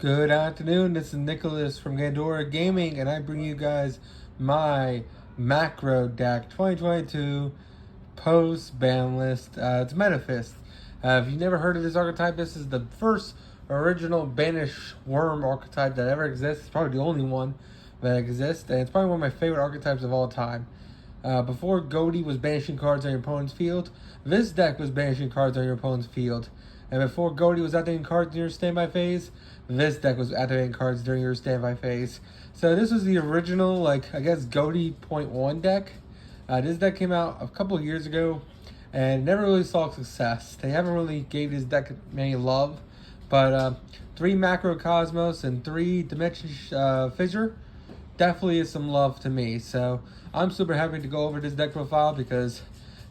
Good afternoon, this is Nicholas from Gandora Gaming, and I bring you guys my macro deck 2022 post Banlist. It's Metaphys. If you've never heard of this archetype, this is the first original Banish Worm archetype that ever exists. It's probably the only one that exists, and it's probably one of my favorite archetypes of all time. Before Goaty was banishing cards on your opponent's field, this deck was banishing cards on your opponent's field. And before Goaty was activating cards during your standby phase, this deck was activating cards during your standby phase. So this was the original, I guess, Goaty .1 deck. This deck came out a couple of years ago and never really saw success. They haven't really gave this deck many love. But 3 Microcosmos and 3 Dimension Fissure definitely is some love to me. So I'm super happy to go over this deck profile because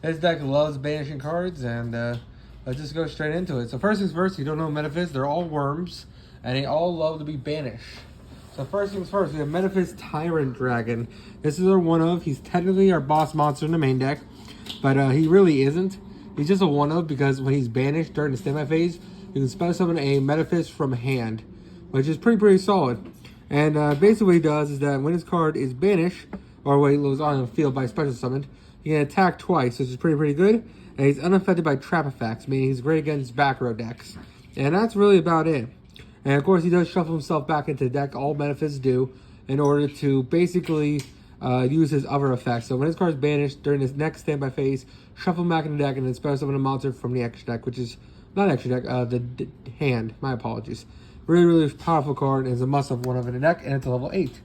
this deck loves banishing cards, and let's just go straight into it. So first things first, you don't know Metaphys, they're all worms, and they all love to be banished. So first things first, we have Metaphys Tyrant Dragon. This is our one-of. He's technically our boss monster in the main deck, but he really isn't. He's just a one-of because when he's banished during the standby phase, you can special summon a Metaphys from hand, which is pretty solid. And basically what he does is that when his card is banished, or when he was on the field by special summoned, he can attack twice, which is pretty good. And he's unaffected by trap effects, meaning he's great against back row decks. And that's really about it. And of course, he does shuffle himself back into the deck, all Metaphys do, in order to basically use his other effects. So when his card is banished during his next standby phase, shuffle him back in the deck and then special summon a monster from the extra deck, which is not extra deck, the hand. My apologies. Really powerful card, and is a must-have one of in the deck, and it's a level 8.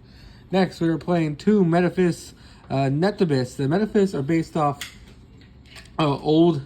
Next, we are playing 2 Metaphys Metaphys. The Metaphys are based off old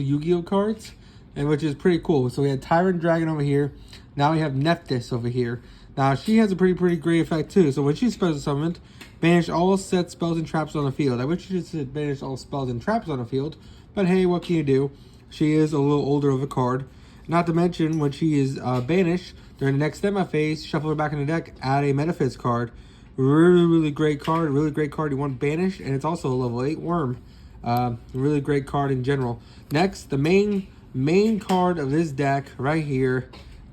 Yu-Gi-Oh cards, and which is pretty cool. So we had Tyrant Dragon over here. Now we have Metaphys over here. Now she has a pretty great effect too. So when she's special summoned, banish all set spells and traps on the field. I wish she just said banish all spells and traps on the field, but hey, what can you do? She is a little older of a card. Not to mention, when she is banished during the next standby phase, shuffle her back in the deck, add a Metaphys card. Really great card. Really great card you want banished, and it's also a level 8 worm. Really great card in general. Next, the main card of this deck right here,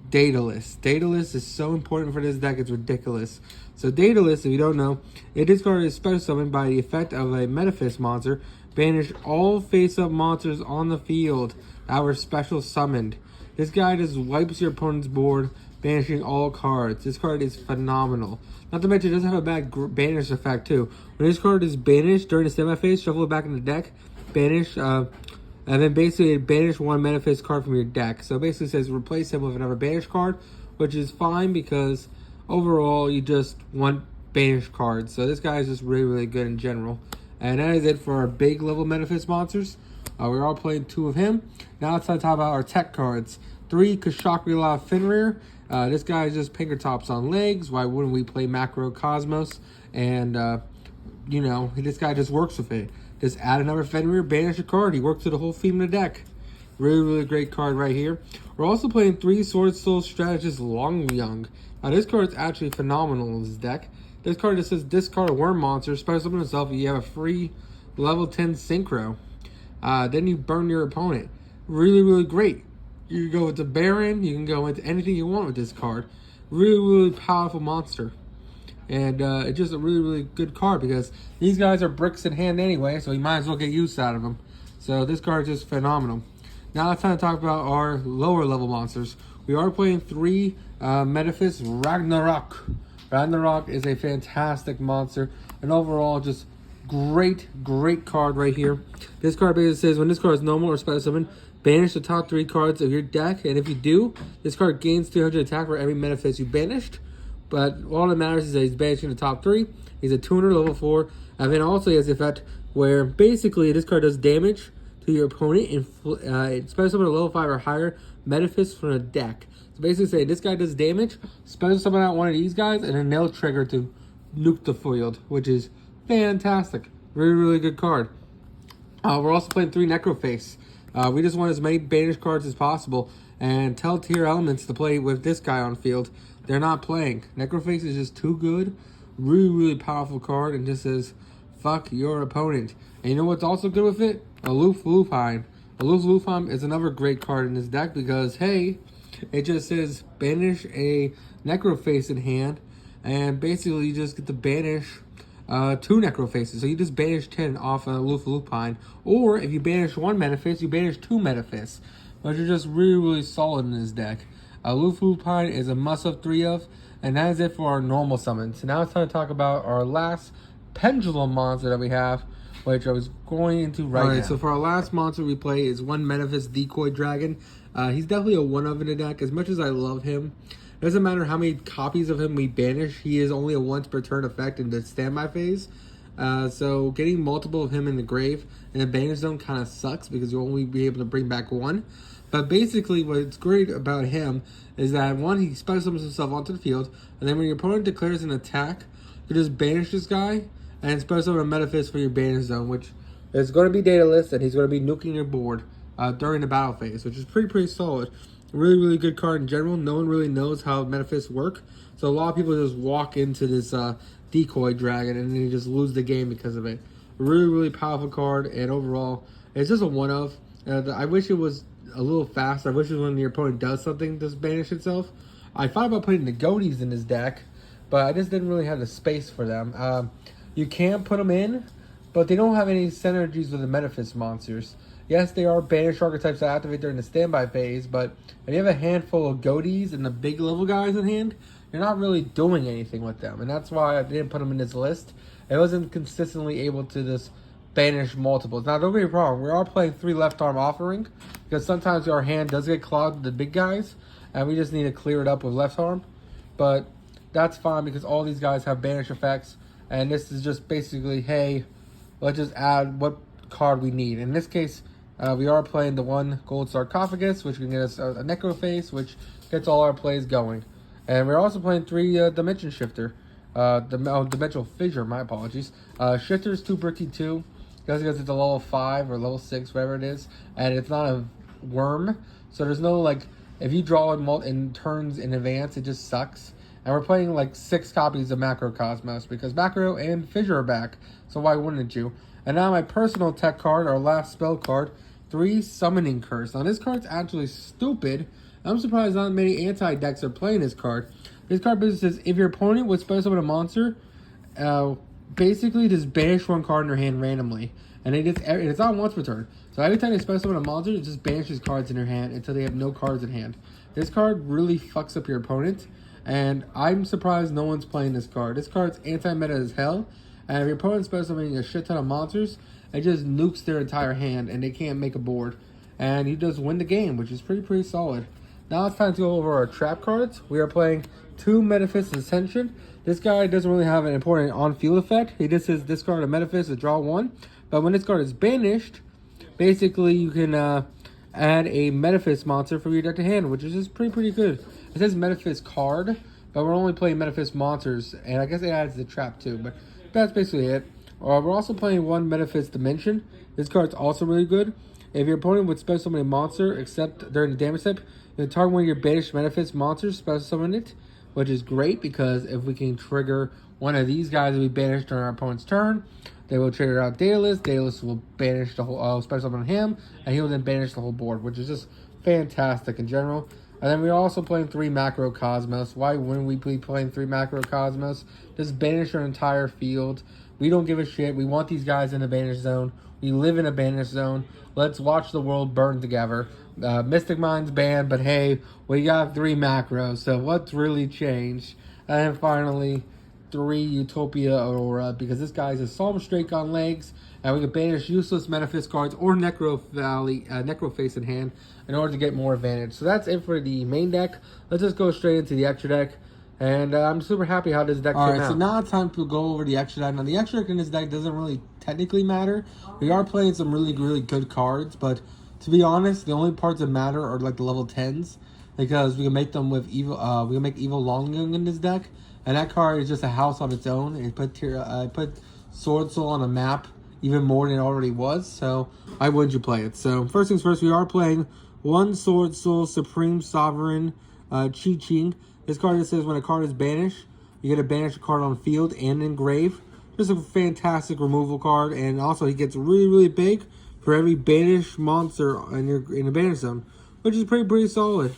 Daedalus. Daedalus is so important for this deck, it's ridiculous. So Daedalus, if you don't know, this card is special summoned by the effect of a Metaphys monster. Banish all face-up monsters on the field that were special summoned. This guy just wipes your opponent's board, banishing all cards. This card is phenomenal. Not to mention, it doesn't have a bad banish effect too. When this card is banished during the standby phase, shuffle it back in the deck, banish, and then basically banish 1 Metaphys card from your deck. So basically it says replace him with another banish card, which is fine because overall you just want banish cards. So this guy is just really good in general. And that is it for our big level Metaphys monsters. We're all playing 2 of him. Now let's talk about our tech cards. 3 Kashakri Fenrir. This guy is just Pinkertops on legs. Why wouldn't we play Microcosmos? And, you know, this guy just works with it. Just add another Fenrir, banish a card. He works with the whole theme of the deck. Really great card right here. We're also playing 3 Sword Soul Strategist Young. Now, this card is actually phenomenal in this deck. This card just says discard a worm monster, special summon himself, you have a free level 10 synchro. Then you burn your opponent. Really great. You can go with the Baron, you can go into anything you want with this card. Really powerful monster. And it's just a really good card because these guys are bricks in hand anyway, so you might as well get use out of them. So this card is just phenomenal. Now it's time to talk about our lower level monsters. We are playing 3 Metaphys Ragnarok. Ragnarok is a fantastic monster, and overall just great card right here. This card basically says when this card is normal or special summon, banish the top 3 cards of your deck, and if you do, this card gains 300 attack for every Metaphys you banished. But all that matters is that he's banishing the top 3. He's a tuner, level 4, and then also he has the effect where basically this card does damage to your opponent and special summon a level 5 or higher Metaphys from a deck. So basically say this guy does damage, special summon out one of these guys, and then they'll trigger to nuke the field, which is fantastic. Really good card. We're also playing 3 Necrophase. We just want as many banished cards as possible and tell tier elements to play with this guy on field. They're not playing. Necrophase is just too good. Really powerful card, and just says fuck your opponent. And you know what's also good with it? Aloof Lufheim. Aloof Lufheim is another great card in this deck because, hey, It just says banish a Necrophase in hand, and basically you just get to banish 2 Necrophases. So you just banish 10 off a Lupine. Or if you banish 1 Metaphys, you banish 2 Metaphys, which are just really, really solid in this deck. Lupine is a must-have 3 of, and that is it for our normal summons. So now it's time to talk about our last Pendulum monster that we have, which I was going into right now. So for our last monster we play is 1 Metaphys Decoy Dragon. He's definitely a 1-of in the deck. As much as I love him, it doesn't matter how many copies of him we banish, he is only a once per turn effect in the standby phase. So getting multiple of him in the grave in the banish zone kind of sucks because you'll only be able to bring back 1. But basically what's great about him is that 1, he special summons himself onto the field, and then when your opponent declares an attack, you just banish this guy and special summon a Metaphys for your banish zone, which is going to be dataless, and he's going to be nuking your board during the battle phase, which is pretty solid. Really, really good card in general. No one really knows how Metaphys work, so a lot of people just walk into this Decoy Dragon and then you just lose the game because of it. Really, really powerful card, and overall, it's just a 1-of. I wish it was a little faster. I wish it was when your opponent does something, just banish itself. I thought about putting the Goatees in this deck, but I just didn't really have the space for them. You can put them in, but they don't have any synergies with the Metaphys monsters. Yes, they are banished archetypes that activate during the standby phase, but if you have a handful of Goatees and the big level guys in hand, you're not really doing anything with them, and that's why I didn't put them in this list. I wasn't consistently able to just banish multiples. Now, don't get me wrong, we are playing 3 left arm offering, because sometimes our hand does get clogged with the big guys, and we just need to clear it up with left arm, but that's fine because all these guys have banish effects. And this is just basically, hey, let's just add what card we need. In this case, we are playing the 1 Gold Sarcophagus, which can get us a Necrophase, which gets all our plays going. And we're also playing 3 Dimension Shifter. Dimensional Fissure, my apologies. Shifter's 2 bricky 2, because it's a level 5 or level 6, whatever it is. And it's not a worm, so there's no, like, if you draw in turns in advance, it just sucks. And we're playing like 6 copies of Microcosmos because Macro and Fissure are back, so why wouldn't you? And now my personal tech card, our last spell card, 3 Summoning Curse. Now this card's actually stupid. I'm surprised not many anti-decks are playing this card. This card basically says, if your opponent would special summon a monster, basically just banish 1 card in their hand randomly. And it's not once per turn. So every time they special summon a monster, it just banishes cards in their hand until they have no cards in hand. This card really fucks up your opponent. And I'm surprised no one's playing this card. This card's anti-meta as hell. And if your opponent's special summoning a shit ton of monsters, it just nukes their entire hand and they can't make a board. And you just win the game, which is pretty solid. Now it's time to go over our trap cards. We are playing 2 Metaphys Ascension. This guy doesn't really have an important on-field effect. He just says discard a Metaphys to draw 1. But when this card is banished, basically you can add a Metaphys monster for your deck to hand, which is just pretty good. It says Metaphys card, but we're only playing Metaphys monsters, and I guess it adds the trap too, but that's basically it. We're also playing 1 Metaphys Dimension. This card's also really good. If your opponent would special summon a monster, except during the damage step, you can target one of your banished Metaphys monsters, special summon it, which is great because if we can trigger one of these guys to be banished during our opponent's turn, they will trigger out Daedalus. Daedalus will banish the whole special summon him, and he will then banish the whole board, which is just fantastic in general. And then we're also playing 3 Macrocosmos. Why wouldn't we be playing 3 Macrocosmos? Just banish our entire field. We don't give a shit. We want these guys in the banish zone. We live in a banish zone. Let's watch the world burn together. Mystic Mind's banned, but hey, we got 3 macros, so what's really changed? And then finally, 3 Utopia Aurora, because this guy's a Psalm Strake on legs, and we can banish useless Metaphys cards or Necrophase in hand in order to get more advantage. So that's it for the main deck. Let's just go straight into the extra deck. And I'm super happy how this deck came out. Alright, so now it's time to go over the extra deck. Now, the extra deck in this deck doesn't really technically matter. We are playing some really good cards, but to be honest, the only parts that matter are like the level 10s, because we can make them with evil. We can make Evil Longing in this deck, and that card is just a house on its own. And I put Sword Soul on a map even more than it already was, so why wouldn't you play it? So first things first, we are playing 1 Sword Soul Supreme Sovereign Chi-Ching. This card just says when a card is banished, you get to banish a card on field and in grave. Just a fantastic removal card, and also he gets really big for every banished monster in the banish zone, which is pretty solid.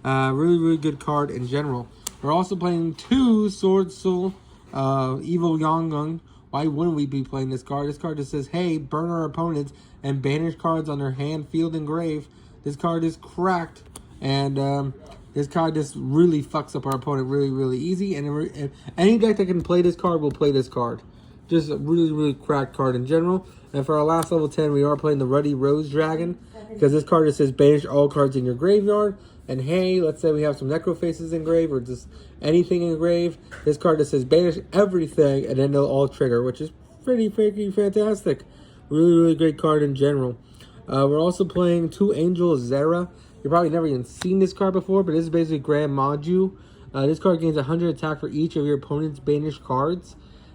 Really, really good card in general. We're also playing 2 Sword Soul Evil Yugioh. Why wouldn't we be playing this card? This card just says, hey, burn our opponents and banish cards on their hand, field, and grave. This card is cracked, and this card just really fucks up our opponent really, really easy. And any deck that can play this card will play this card. Just a really, really cracked card in general. And for our last level 10, we are playing the Ruddy Rose Dragon, because this card just says banish all cards in your graveyard. And hey, let's say we have some Necrofaces in grave or just anything in grave. This card just says banish everything, and then they'll all trigger, which is pretty freaking fantastic. Really, really great card in general. We're also playing 2 Angel Zera. You've probably never even seen this card before, but this is basically Grand Maju. This card gains 100 attack for each of your opponent's banished cards.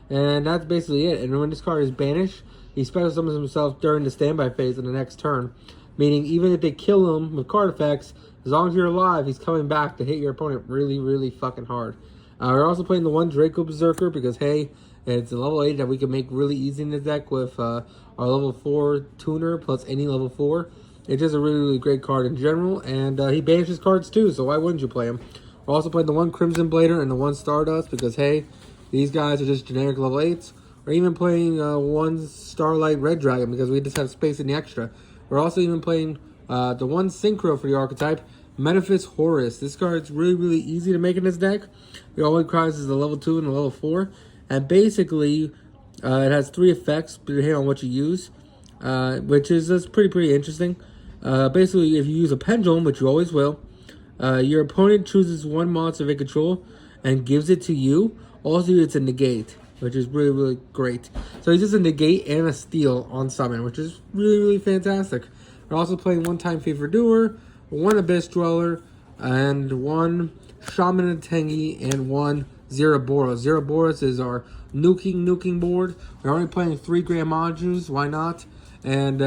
And that's basically it. And when this card is banished, he special summons himself during the standby phase in the next turn. Meaning, even if they kill him with card effects, as long as you're alive, he's coming back to hit your opponent really, really fucking hard. We're also playing the 1 Draco Berserker because, hey, it's a level 8 that we can make really easy in the deck with our level 4 tuner plus any level 4. It's just a really, really great card in general. And he banishes cards too, so why wouldn't you play him? We're also playing the 1 Crimson Blader and the 1 Stardust because, hey, these guys are just generic level 8s. We're even playing 1 Starlight Red Dragon because we just have space in the extra. We're also even playing the 1 Synchro for the archetype, Metaphys Horus. This card's really, really easy to make in this deck. It only requires the level 2 and the level 4. And basically, it has 3 effects depending on what you use, which is just pretty interesting. Basically, if you use a Pendulum, which you always will, your opponent chooses 1 monster they control and gives it to you. Also, it's a negate, which is really, really great. So he's just a negate and a steal on summon, which is really, really fantastic. We're also playing 1 Time Favor Doer, 1 Abyss Dweller, and 1 Shaman Tengi, and 1 Zeraboros. Zeraboros is our nuking board. We're only playing 3 Grand Majus, why not? And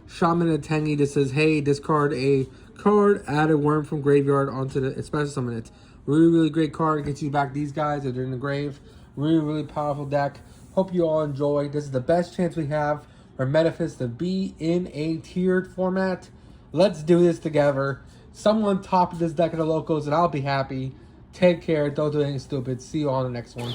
Shaman Tengi just says, hey, discard a card, add a worm from graveyard onto the special summon it. Really, really great card. Gets you back these guys if they're in the grave. Really, really powerful deck. Hope you all enjoy. This is the best chance we have for Metaphys to be in a tiered format. Let's do this together. Someone top this deck at the locals and I'll be happy. Take care. Don't do anything stupid. See you all in the next one.